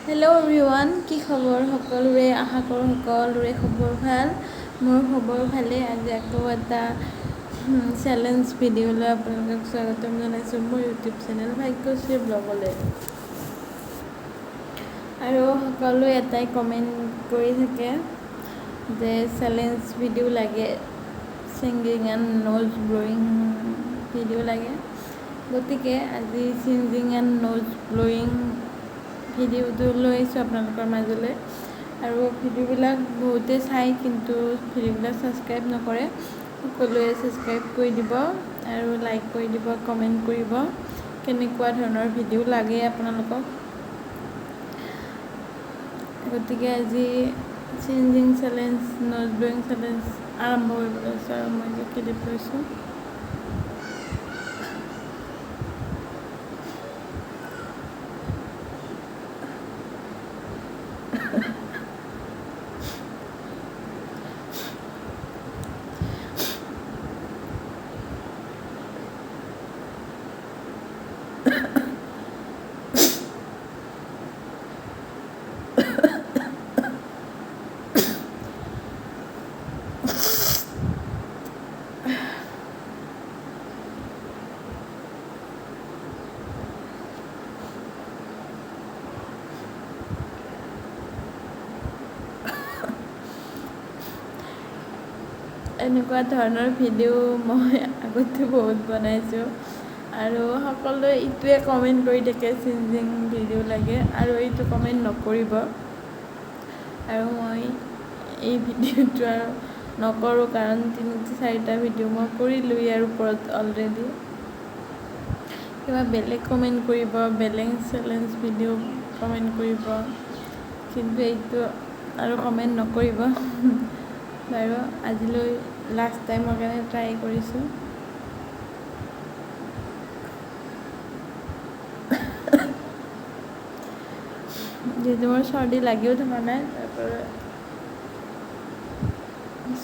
Hello' everyone, কি খবৰ সকলোৰে? আশা কৰোঁ সকলোৰে খবৰ ভাল। মোৰ খবৰ ভালেই। আজি আকৌ এটা চেলেঞ্জ ভিডিঅ'লৈ আপোনালোকক স্বাগতম জনাইছোঁ মোৰ ইউটিউব চেনেল ভাগ্যশ্ৰী ব্লগলৈ। আৰু সকলোৱে এটাই কমেণ্ট কৰি থাকে যে চেলেঞ্জ ভিডিঅ' লাগে, ছিংগিং এণ্ড ন'জ ব্ল'য়িং ভিডিঅ' লাগে। গতিকে আজি ছিংগিং এণ্ড ন'জ ব্ল'য়িং ভিডিঅ'টো লৈ আহিছোঁ আপোনালোকৰ মাজলৈ। আৰু ভিডিঅ'বিলাক বহুতে চাই, কিন্তু ভিডিঅ'বিলাক ছাবস্ক্ৰাইব নকৰে। সকলোৱে ছাবস্ক্ৰাইব কৰি দিব আৰু লাইক কৰি দিব, কমেণ্ট কৰিব কেনেকুৱা ধৰণৰ ভিডিঅ' লাগে আপোনালোকক। গতিকে আজি ছিংগিং চেলেঞ্জ, ন'জ ব্ল'য়িং চেলেঞ্জ আৰম্ভ কৰিবলৈ লৈছোঁ। আৰু মই যে ক্লিপ লৈছোঁ, এনেকুৱা ধৰণৰ ভিডিঅ' মই আগতে বহুত বনাইছোঁ। আৰু সকলোৱে এইটোৱে কমেণ্ট কৰি থাকে, ছিংগিং ভিডিঅ' লাগে আৰু এইটো কমেণ্ট নকৰিব। আৰু মই এই ভিডিঅ'টো আৰু নকৰোঁ, কাৰণ 3-4টা ভিডিঅ' মই কৰিলোঁ ইয়াৰ ওপৰত অলৰেডি। কিবা বেলেগ কমেণ্ট কৰিব, বেলেগ চেলেঞ্জ ভিডিঅ' কমেণ্ট কৰিব, কিন্তু এইটো আৰু কমেণ্ট নকৰিব। বাৰু আজিলৈ লাষ্ট টাইমৰ কাৰণে ট্ৰাই কৰিছোঁ। যিহেতু মোৰ চৰ্দি লাগিও থকা নাই, তাৰপৰা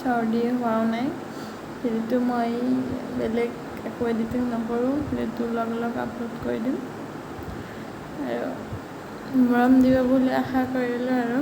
চৰ্দি হোৱাও নাই, যিহেতু মই বেলেগ একো এডিটিং নকৰোঁ, যিহেতু লগ আপলোড কৰি দিম আৰু মৰম দিব বুলি আশা কৰিলোঁ। আৰু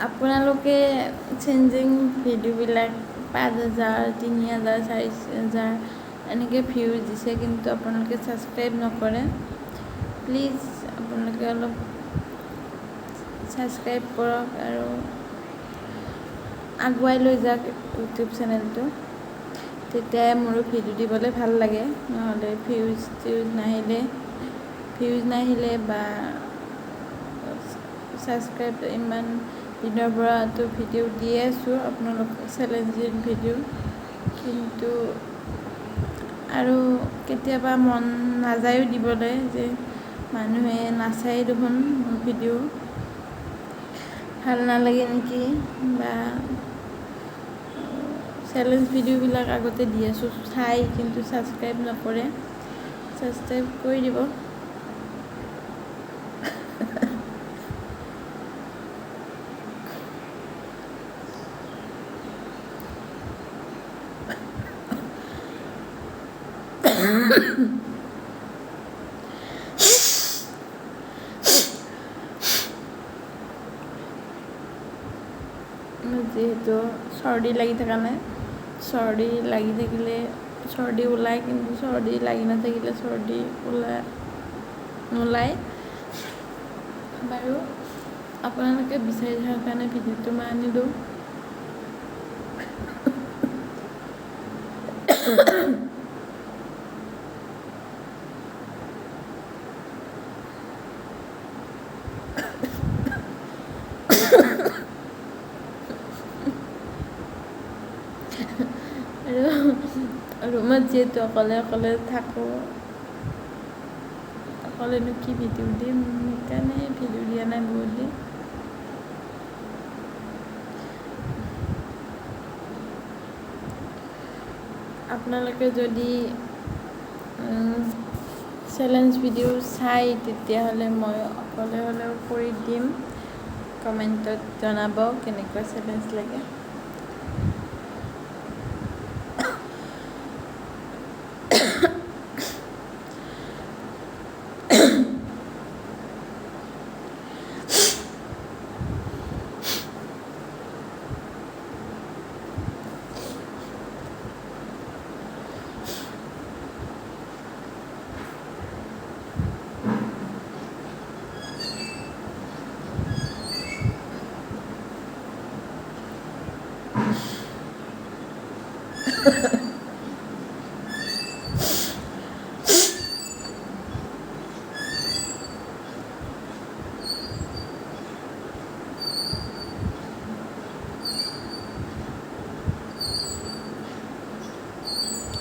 আপোনালোকে চেঞ্জিং ভিডিঅ'বিলাক 5,000, 3,000, 4,000 এনেকৈ ভিউজ দিছে, কিন্তু আপোনালোকে ছাবস্ক্ৰাইব নকৰে। প্লিজ আপোনালোকে অলপ ছাবস্ক্ৰাইব কৰক আৰু আগুৱাই লৈ যাওক ইউটিউব চেনেলটো। তেতিয়াই মোৰো ভিডিঅ' দিবলৈ ভাল লাগে। নহ'লে ভিউজ নাহিলে বা ছাবস্ক্ৰাইব, ইমান দিনৰ পৰাতো ভিডিঅ' দিয়ে আছোঁ আপোনালোক চেলেঞ্জিং ভিডিঅ', কিন্তু আৰু কেতিয়াবা মন নাযায়ো দিবলৈ, যে মানুহে নাচায় দেখোন মোৰ ভিডিঅ', ভাল নালাগে নেকি, বা চেলেঞ্জ ভিডিঅ'বিলাক আগতে দি আছোঁ চাই, কিন্তু ছাবস্ক্ৰাইব নকৰে। ছাবস্ক্ৰাইব কৰি দিব। যিহেতু চৰ্দি লাগি থকা নাই, চৰ্দি লাগি থাকিলে চৰ্দি ওলায়, কিন্তু চৰ্দি লাগি নাথাকিলে চৰ্দি নোলায় বাৰু। আপোনালোকে বিচাৰি থকাৰ কাৰণে ভিডিঅ'টো মই আনিলোঁ। আৰু ৰুমত যিহেতু অকলে থাকোঁ, অকলেনো কি ভিডিঅ' দিম, সেইকাৰণে ভিডিঅ' দিয়া নাই বহুত দিন। আপোনালোকে যদি চেলেঞ্জ ভিডিঅ' চাই, তেতিয়াহ'লে মই অকলে হ'লেও কৰি দিম। কমেণ্টত জনাব কেনেকুৱা চেলেঞ্জ লাগে।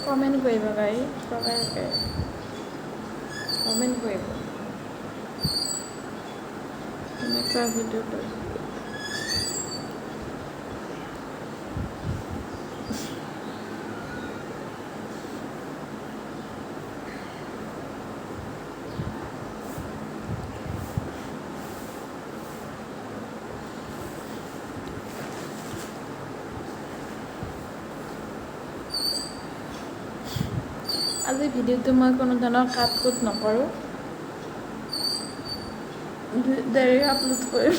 কমেণ্ট কৰিব গাইজ, কমেণ্ট কৰিব কেনেকুৱা ভিডিঅ'টো। আজি ভিডিঅ'টো মই কোনো ধৰণৰ কাট কুট নকৰোঁ, ডাইৰেক্ট আপলোড কৰিম।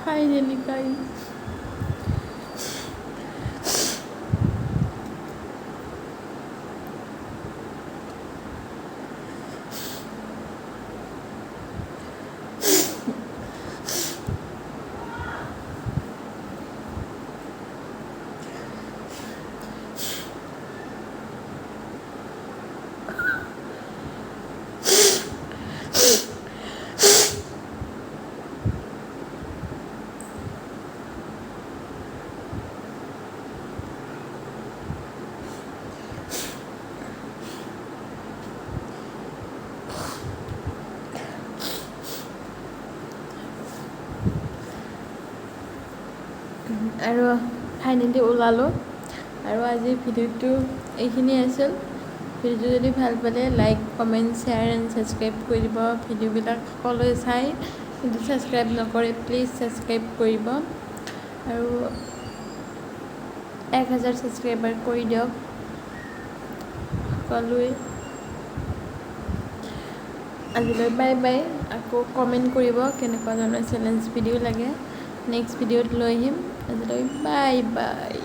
Finally, guys. আৰু ফাইনেলি ওলালোঁ। আৰু আজিৰ ভিডিঅ'টো এইখিনিয়ে আছিল। ভিডিঅ'টো যদি ভাল পালে like, comment, share and subscribe কৰি দিব। ভিডিঅ'বিলাক সকলোৱে চাই, কিন্তু ছাবস্ক্ৰাইব নকৰে, প্লিজ ছাবস্ক্ৰাইব কৰিব। আৰু 1000 ছাবস্ক্ৰাইবাৰ কৰি দিয়ক সকলোৱে। আজিলৈ বাই বাই। আকৌ কমেণ্ট কৰিব কেনেকুৱা ধৰণৰ চেলেঞ্জ ভিডিঅ' লাগে, নেক্সট ভিডিঅ'ত লৈ আহিম। আজিলৈ বাই বাই।